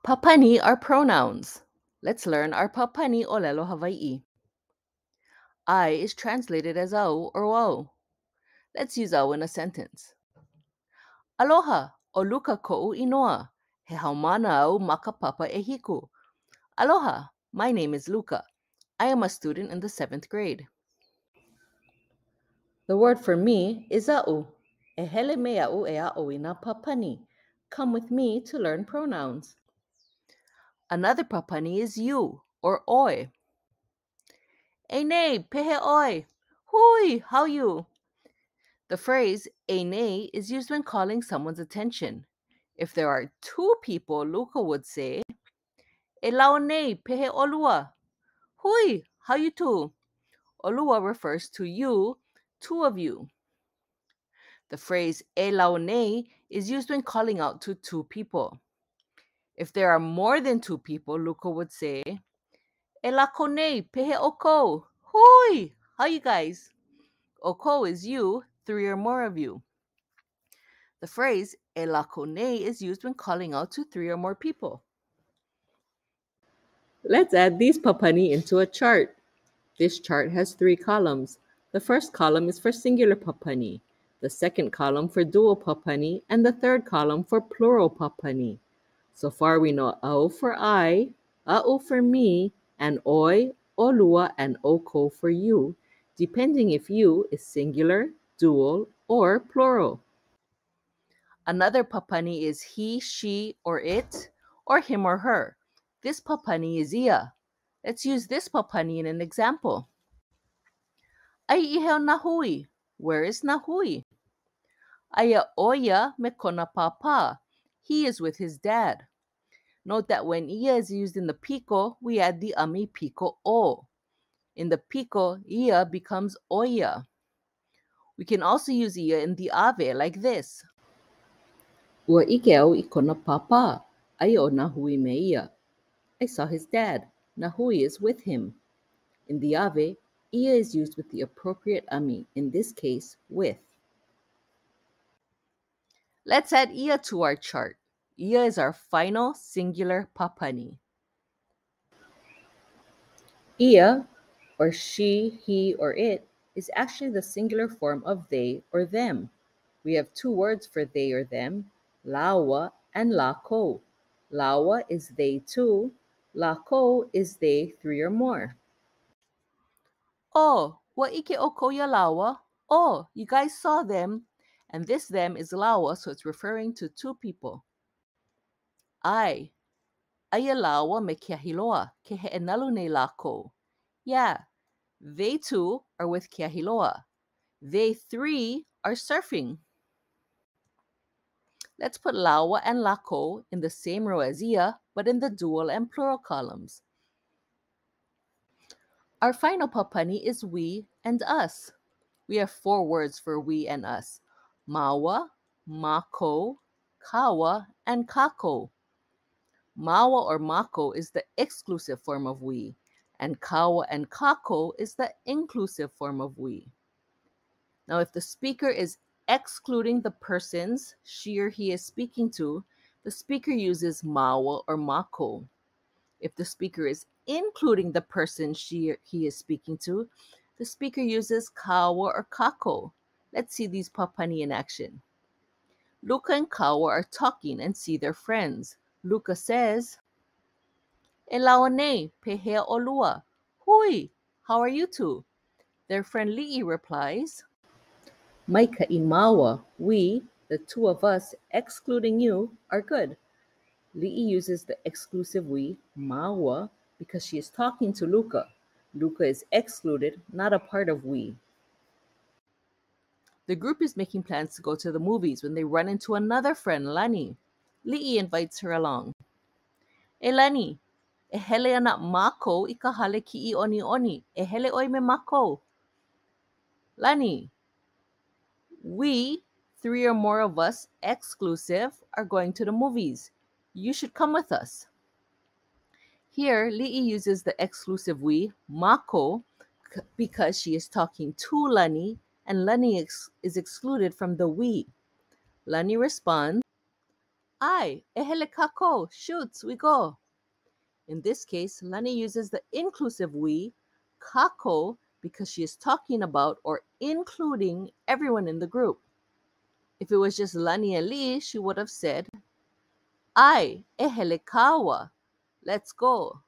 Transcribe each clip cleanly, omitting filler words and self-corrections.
Papani are pronouns. Let's learn our Papani ʻŌlelo Hawaiʻi. I is translated as au or wau. Let's use au in a sentence. Aloha, o luka koʻu inoa. He haumana au makapapa e hiku. Aloha, my name is Luka. I am a student in the 7th grade. The word for me is a'u. E hele me a'u e a'u i nā papani. Come with me to learn pronouns. Another papani is you or oi. E nei, pehe oi. Hui, how you? The phrase e nei is used when calling someone's attention. If there are two people, Luka would say, E lau nei, pehe olua. Hui, how you two? Olua refers to you, two of you. The phrase e lau nei is used when calling out to two people. If there are more than two people, Luka would say, E lākou nei, pehe oko. Hui, how you guys? Oko is you, three or more of you. The phrase e lākou nei is used when calling out to three or more people. Let's add these papani into a chart. This chart has 3 columns. The first column is for singular papani, the second column for dual papani, and the third column for plural papani. So far we know au for I, a'u for me, and oi, olua, and oko for you, depending if you is singular, dual, or plural. Another papani is he, she, or it, or him or her. This papani is ia. Let's use this papani in an example. Ai iheo nahui. Where is nahui? Aia oia me kona papa. He is with his dad. Note that when ia is used in the piko, we add the ami piko o. In the piko, ia becomes oia. We can also use ia in the ave like this. Ua ike au I kona papa. Ai o nahui me ia. I saw his dad. Nahui is with him. In the ave, ia is used with the appropriate ami, in this case, with. Let's add ia to our chart. Ia is our final singular papani. Ia, or she, he, or it, is actually the singular form of they or them. We have 2 words for they or them, lāua and lākou. Lāua is they two, lākou is they 3 or more. Oh, wa ike o koia lāua. Oh, you guys saw them. And this them is lāua, so it's referring to 2 people. Ai lāua me ke ahiloa, ke heʻenalu nei lākou. Yeah, they 2 are with ke ahiloa. They 3 are surfing. Let's put lāua and lākou in the same row as ia, but in the dual and plural columns. Our final papani is we and us. We have 4 words for we and us: maua, mako, kawa, and kako. Maua or mako is the exclusive form of we, and kawa and kako is the inclusive form of we. Now, if the speaker is excluding the persons she or he is speaking to, the speaker uses maua or mako. If the speaker is including the person she or he is speaking to, the speaker uses kawa or kako. Let's see these papani in action. Luka and Kawa are talking and see their friends. Luka says, E lau nei, pehe olua. Hui, how are you two? Their friend Li'i replies, Maika I maua, we, the 2 of us, excluding you, are good. Li'i uses the exclusive we, maua, because she is talking to Luka. Luka is excluded, not a part of we. The group is making plans to go to the movies when they run into another friend, Lani. Li'i invites her along. E Lani, e hele ana mako I ka hale ki I oni oni. E hele oi me mako. Lani, we, 3 or more of us, exclusive, are going to the movies. You should come with us. Here, Li'i uses the exclusive we, mako, because she is talking to Lani, and Lani is excluded from the we. Lani responds, Ai, ehele kako, shoots, we go. In this case, Lani uses the inclusive we, kako, because she is talking about or including everyone in the group. If it was just Lani and Lee, she would have said, Ai, ehele kawa, let's go.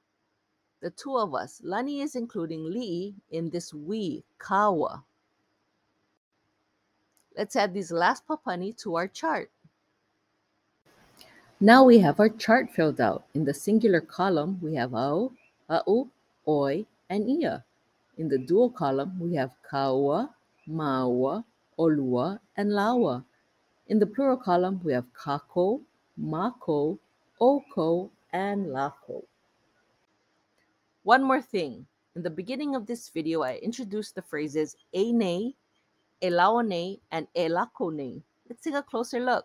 The two of us. Lani is including Lee in this we, kawa. Let's add these last papani to our chart. Now we have our chart filled out. In the singular column, we have au, a'u, oi, and ia. In the dual column, we have kaua, maua, olua, and lāua. In the plural column, we have kako, mako, oko, and lākou. One more thing. In the beginning of this video, I introduced the phrases e nei, e lāua nei, and e lākou nei. Let's take a closer look.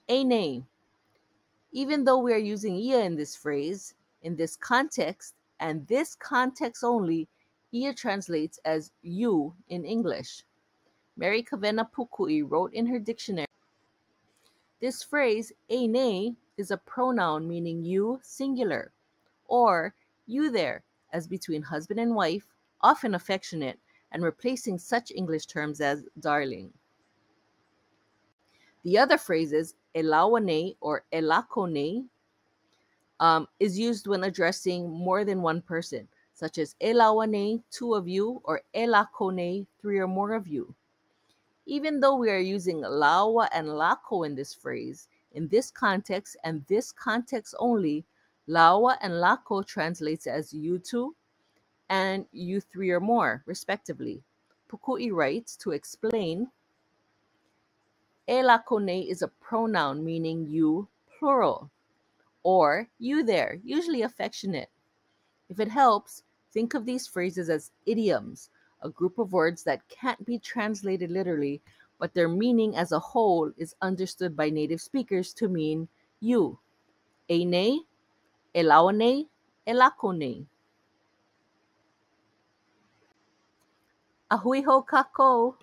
E nei. Even though we are using ia in this phrase, in this context, and this context only, ia translates as you in English. Mary Kavena Pukui wrote in her dictionary, this phrase, e nei, is a pronoun meaning you singular, or you there, as between husband and wife, often affectionate, and replacing such English terms as darling. The other phrases, e lāua nei or e lākou nei, is used when addressing more than one person, such as e lāua nei, two of you, or e lākou nei, three or more of you. Even though we are using lāua and lākou in this phrase, in this context and this context only, lāua and lākou translates as you two and you three or more, respectively. Pukui writes to explain, e lākou nei is a pronoun meaning you, plural, or you there, usually affectionate. If it helps, think of these phrases as idioms, a group of words that can't be translated literally, but their meaning as a whole is understood by native speakers to mean you. E nei, e lāua nei, e lākou nei. Ahui hou kākou.